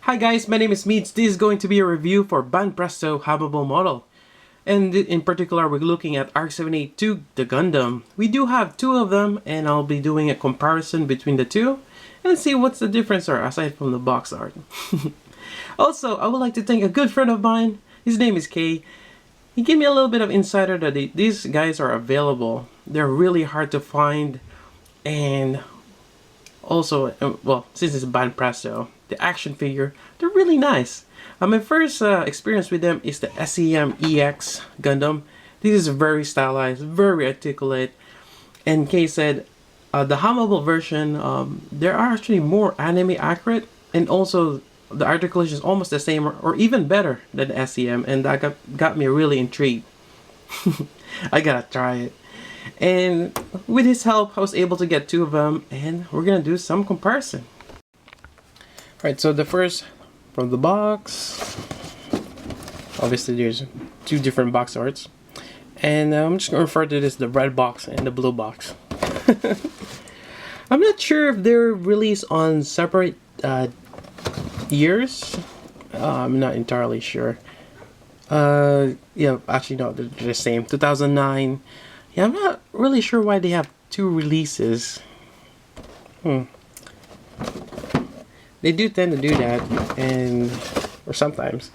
Hi guys, my name is Meads. This is going to be a review for Banpresto Humable model. And in particular, we're looking at ARC-782, the Gundam. We do have two of them, and I'll be doing a comparison between the two and see what's the difference are aside from the box art. Also, I would like to thank a good friend of mine. His name is Kay. He gave me a little bit of insider that these guys are available. They're really hard to find, and also, well, since it's Banpresto, the action figure, they're really nice. My first experience with them is the SEM EX Gundam. This is very stylized, very articulate. And Kay said, the Humable version, they are actually more anime accurate, and also the articulation is almost the same or even better than the SEM, and that got me really intrigued. I gotta try it. And with his help, I was able to get two of them, and we're gonna do some comparison. Alright, so the first from the box, obviously there's two different box arts, and I'm just gonna refer to this the red box and the blue box. I'm not sure if they're released on separate years. I'm not entirely sure. Yeah, actually no, they're the same. 2009. Yeah, I'm not really sure why they have two releases. They do tend to do that, or sometimes.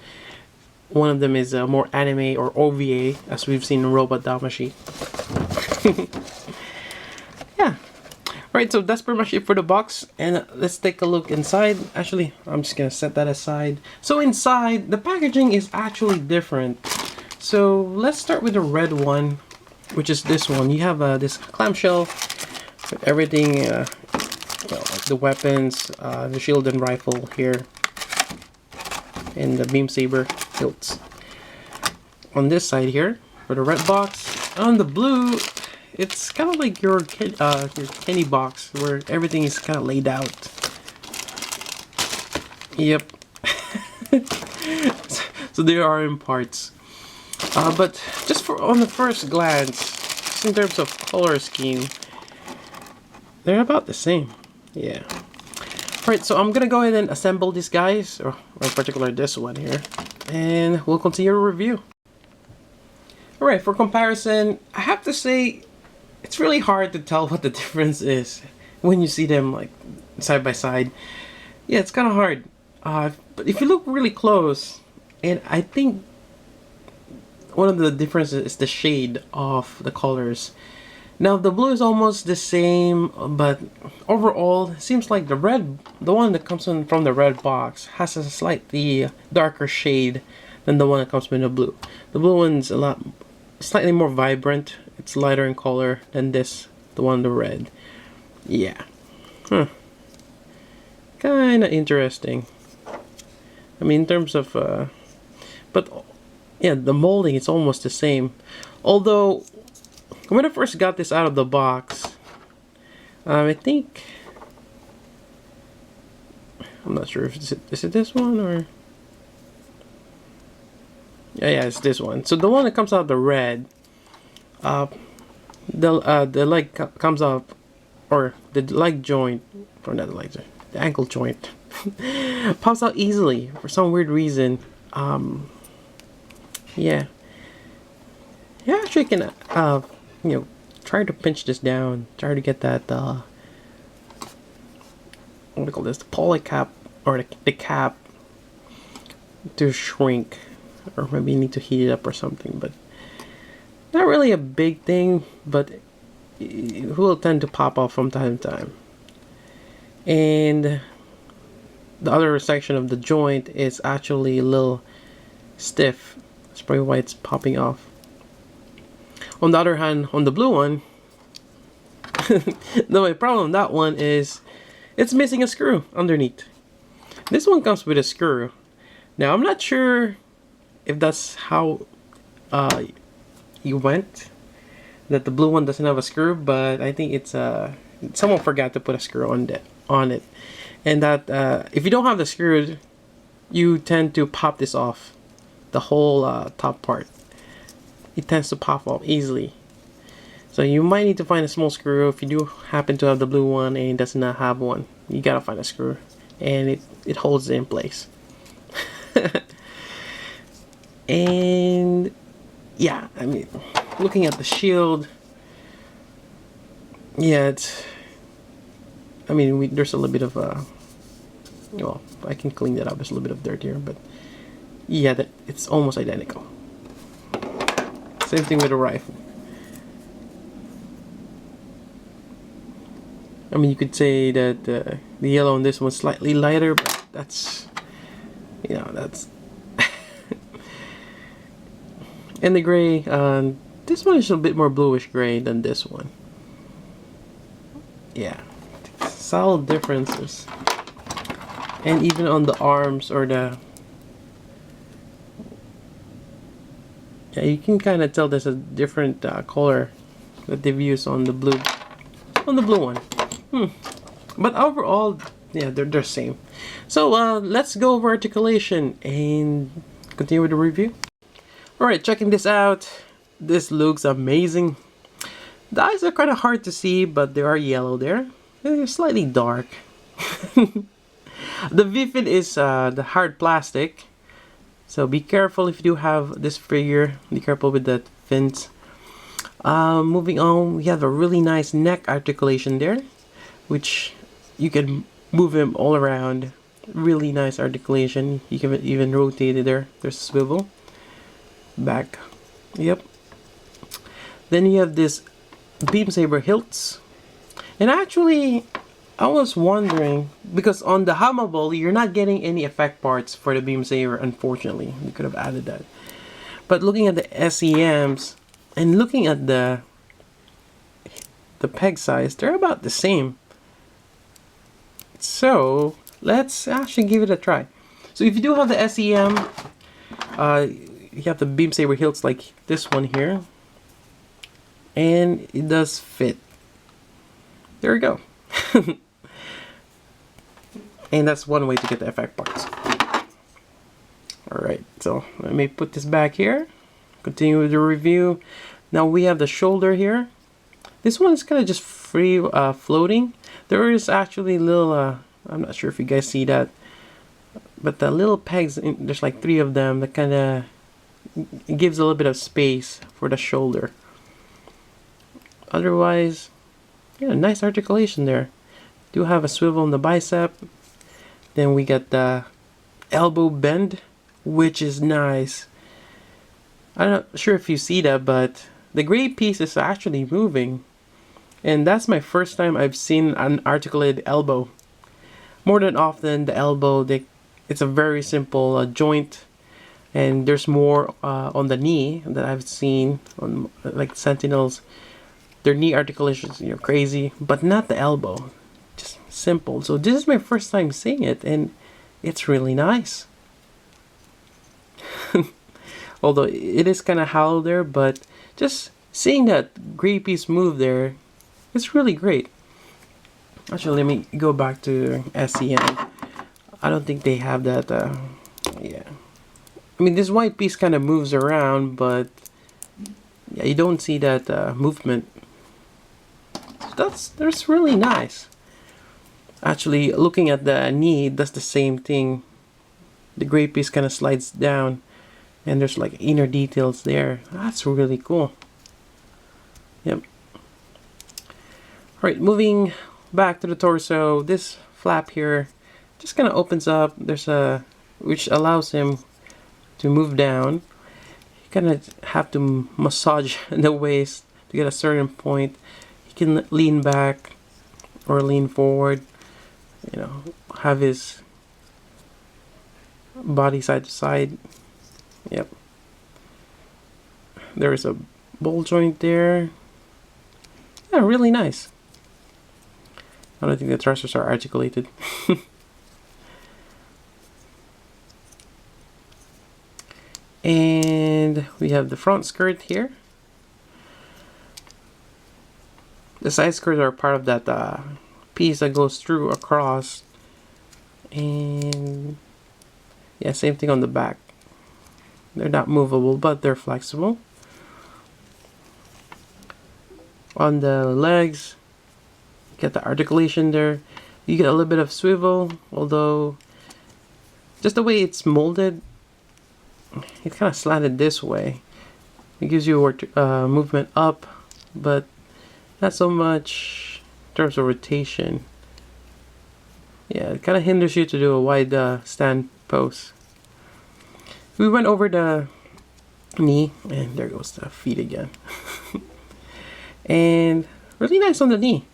One of them is more anime or OVA, as we've seen in Robot Damashi. Yeah. Alright, so that's pretty much it for the box, and let's take a look inside. Actually, I'm just gonna set that aside. So inside, the packaging is actually different. So let's start with the red one, which is this one. You have this clamshell with everything, like the weapons, the shield and rifle here, and the beam saber hilts. On this side here, for the red box, on the blue, it's kind of like your candy box, where everything is kind of laid out. Yep. So they are in parts. But just on the first glance, just in terms of color scheme, they're about the same. Yeah. Alright, so I'm gonna go ahead and assemble these guys, or in particular this one here, and we'll continue the review. Alright, for comparison, I have to say, it's really hard to tell what the difference is when you see them like side by side. Yeah, it's kind of hard. But if you look really close, and I think one of the differences is the shade of the colors. Now the blue is almost the same, but overall it seems like the red, the one that comes in from the red box, has a slightly darker shade than the one that comes from the blue. The blue one's slightly more vibrant. It's lighter in color than this, the one in the red. Yeah. Kinda interesting. I mean, in terms of but yeah, the molding is almost the same. Although when I first got this out of the box, I think, I'm not sure if is it this one or yeah, it's this one. So the one that comes out the red, the leg comes up, or the leg joint, or not the leg joint, the ankle joint pops out easily for some weird reason. Yeah, actually can try to pinch this down, try to get that what do you call this, the poly cap, or the cap to shrink, or maybe you need to heat it up or something, but not really a big thing, but it will tend to pop off from time to time. And the other section of the joint is actually a little stiff. That's probably why it's popping off. On the other hand, on the blue one, the only problem with that one is it's missing a screw underneath. This one comes with a screw. Now I'm not sure if that's how you went, that the blue one doesn't have a screw, but I think it's someone forgot to put a screw on it, and that if you don't have the screw, you tend to pop this off, the whole top part. It tends to pop off easily. So you might need to find a small screw if you do happen to have the blue one and it does not have one. You gotta find a screw, and it holds it in place. And yeah, I mean, looking at the shield, yeah, I mean, there's a little bit of well, I can clean that up. There's a little bit of dirt here, but yeah, it's almost identical. Same thing with the rifle. I mean, you could say that the yellow on this one's slightly lighter, but that's, you know, that's. And the gray, this one is a bit more bluish gray than this one. Yeah, solid differences. And even on the arms or the, yeah, you can kind of tell there's a different color that they've used on the blue, one. But overall, yeah, they're same. So let's go over articulation and continue with the review. Alright, checking this out. This looks amazing. The eyes are kind of hard to see, but they are yellow there. They're slightly dark. The V-fin is the hard plastic. So be careful if you do have this figure. Be careful with the fins. Moving on, we have a really nice neck articulation there, which you can move him all around. Really nice articulation. You can even rotate it there. There's a swivel. Back. Yep. Then you have this beam saber hilts. And actually, I was wondering, because on the Humable, you're not getting any effect parts for the beam saber, unfortunately. You could have added that. But looking at the SEMs and looking at the peg size, they're about the same. So let's actually give it a try. So if you do have the SEM, you have the beam saber hilts like this one here, and it does fit. There we go. And that's one way to get the effect parts. Alright, so let me put this back here. Continue with the review. Now we have the shoulder here. This one is kind of just free floating. There is actually little, I'm not sure if you guys see that, but the little pegs, there's like 3 of them that kind of gives a little bit of space for the shoulder. Otherwise, yeah, nice articulation there. Do have a swivel on the bicep. Then we got the elbow bend, which is nice. I'm not sure if you see that, but the gray piece is actually moving. And that's my first time I've seen an articulated elbow. More than often, the elbow, it's a very simple joint. And there's more on the knee that I've seen on like Sentinels. Their knee articulations, you know, crazy, but not the elbow. Just simple. So this is my first time seeing it, and it's really nice. Although it is kind of hollow there, but just seeing that gray piece move there, it's really great. Actually, let me go back to SEM. I don't think they have that. Yeah. I mean, this white piece kind of moves around, but yeah, you don't see that movement. That's really nice. Actually, looking at the knee, it does the same thing. The gray piece kind of slides down, and there's like inner details there. That's really cool. Yep. Alright, moving back to the torso. This flap here just kind of opens up. There's a, which allows him to move down. You kind of have to massage the waist to get a certain point. He can lean back or lean forward, you know, have his body side to side. Yep. There is a ball joint there. Yeah, really nice. I don't think the thrusters are articulated. And we have the front skirt here. The side skirts are part of that piece that goes through across. And yeah, same thing on the back. They're not movable, but they're flexible. On the legs, you get the articulation there. You get a little bit of swivel, although just the way it's molded, it's kind of slanted this way. It gives you movement up, but not so much in terms of rotation. Yeah, it kind of hinders you to do a wide stand pose. We went over the knee, and there goes the feet again. And really nice on the knee.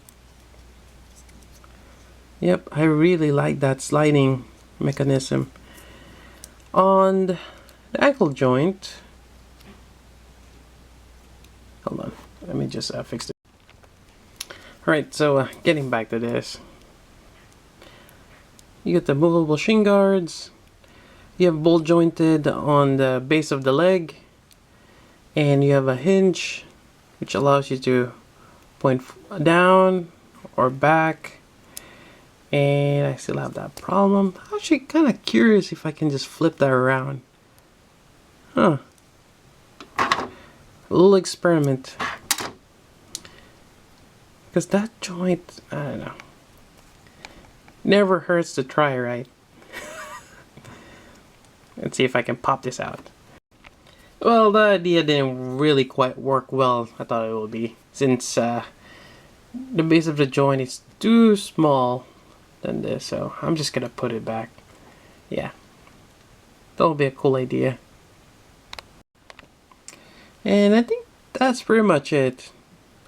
Yep, I really like that sliding mechanism. On the ankle joint, hold on, let me just fix it. Alright, so getting back to this. You get the movable shin guards. You have ball jointed on the base of the leg. And you have a hinge, which allows you to point down or back. And I still have that problem. I'm actually kind of curious if I can just flip that around. Huh. A little experiment. Because that joint, I don't know. Never hurts to try, right? Let's see if I can pop this out. Well, the idea didn't really quite work well. I thought it would be. Since the base of the joint is too small than this. So I'm just going to put it back. Yeah. That'll be a cool idea. And I think that's pretty much it.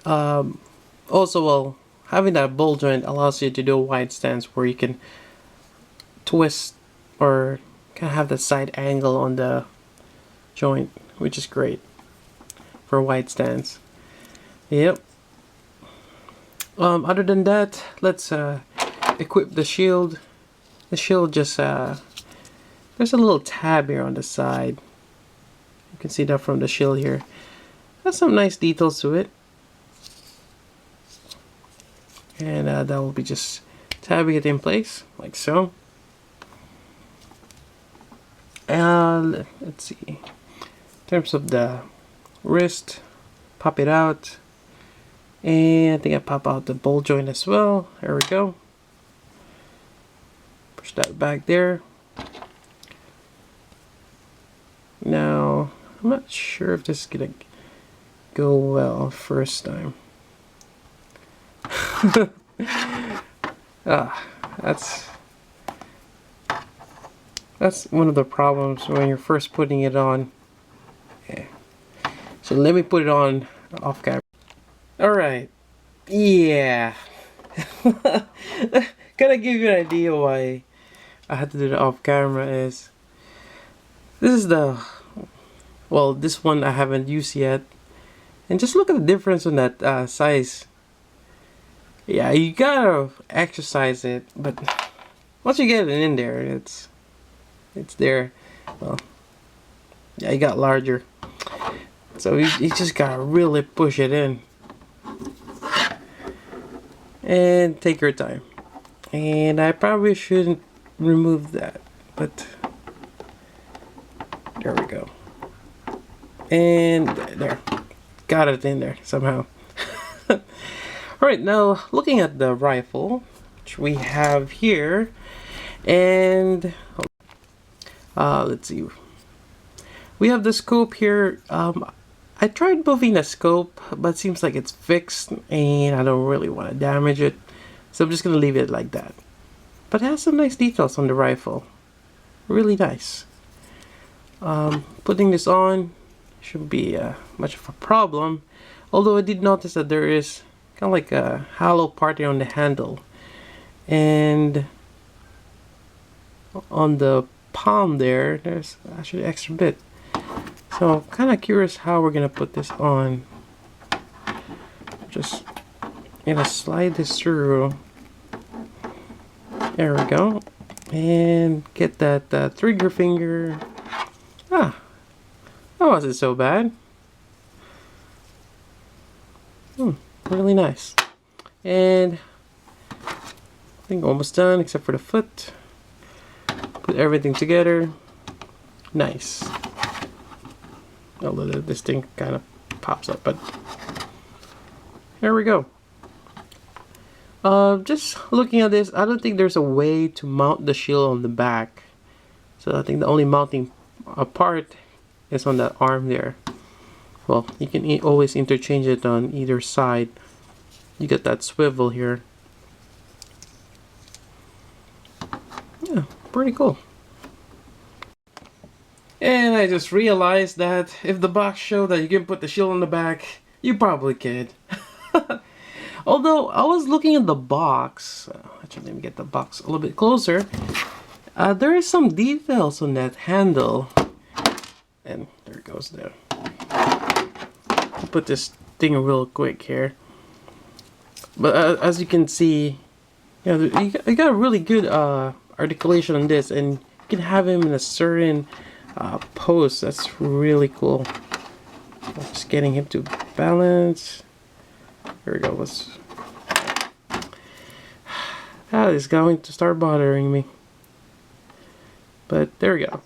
Also, well, having that ball joint allows you to do a wide stance where you can twist or kind of have the side angle on the joint, which is great for a wide stance. Yep. Other than that, let's equip the shield. The shield just there's a little tab here on the side. You can see that from the shield here. Has some nice details to it. And that will be just tabbing it in place, like so. And let's see. In terms of the wrist, pop it out. And I think I pop out the ball joint as well. There we go. Push that back there. Now, I'm not sure if this is gonna go well first time. That's one of the problems when you're first putting it on. Yeah. So let me put it on off camera. Alright. Yeah. Kind of give you an idea why I had to do it off camera is this is this one I haven't used yet. And just look at the difference on that size. Yeah, you gotta exercise it, but once you get it in there, it's there. Well, yeah, it got larger, so you just gotta really push it in and take your time. And I probably shouldn't remove that, but there we go. And there, got it in there somehow. Alright, now looking at the rifle, which we have here, and let's see. We have the scope here. I tried moving the scope, but it seems like it's fixed, and I don't really want to damage it, so I'm just going to leave it like that. But it has some nice details on the rifle. Really nice. Putting this on shouldn't be much of a problem, although I did notice that there is kind of like a hollow part here on the handle, and on the palm there's actually an extra bit. So I'm kind of curious how we're gonna put this on. Just gonna slide this through. There we go, and get that trigger finger. That wasn't so bad. Really nice. And I think almost done except for the foot. Put everything together. Nice. Although this thing kind of pops up, but there we go. Just looking at this, I don't think there's a way to mount the shield on the back. So I think the only mounting part is on that arm there. Well, you can always interchange it on either side. You get that swivel here. Yeah, pretty cool. And I just realized that if the box showed that you can put the shield on the back, you probably could. Although I was looking at the box, actually let me get the box a little bit closer. There is some details on that handle. And there it goes there. I'll put this thing real quick here. But as you can see, you got a really good articulation on this, and you can have him in a certain pose. That's really cool. Just getting him to balance. There we go. That is going to start bothering me. But there we go.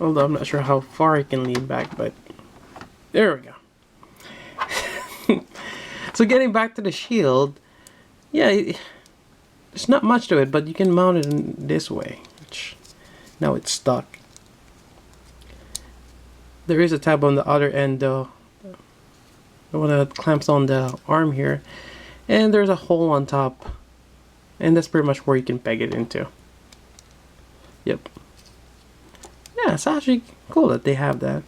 Although I'm not sure how far I can lean back, but there we go. So getting back to the shield, yeah, there's not much to it, but you can mount it in this way, which now it's stuck. There is a tab on the other end though, the one that clamps on the arm here, and there's a hole on top, and that's pretty much where you can peg it into. Yep. Yeah, it's actually cool that they have that.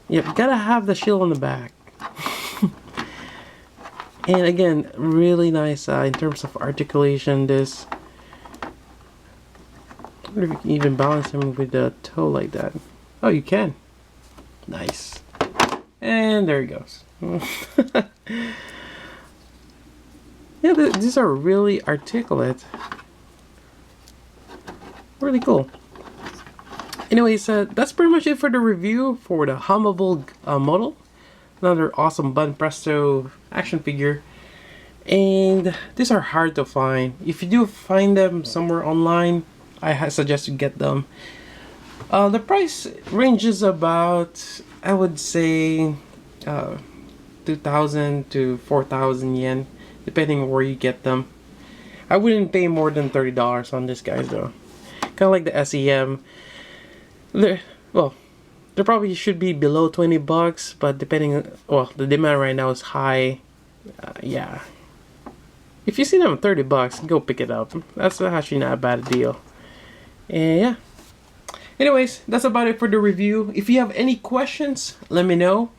Yep, gotta have the shield on the back. And again, really nice in terms of articulation. This, I wonder if you can even balance him with the toe like that. Oh, you can. Nice. And there he goes. Yeah, these are really articulate. Really cool. Anyways, that's pretty much it for the review for the Humable model. Another awesome Banpresto action figure. And these are hard to find. If you do find them somewhere online, I suggest you get them. The price ranges about, I would say, 2,000 to 4,000 yen, depending on where you get them. I wouldn't pay more than $30 on this guys though. Kind of like the SEM. Well, there probably should be below 20 bucks, but depending on, well, the demand right now is high. Yeah. If you see them at 30 bucks, go pick it up. That's actually not a bad deal. And yeah. Anyways, that's about it for the review. If you have any questions, let me know.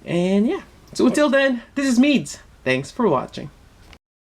And yeah. So until then, this is Meads. Thanks for watching.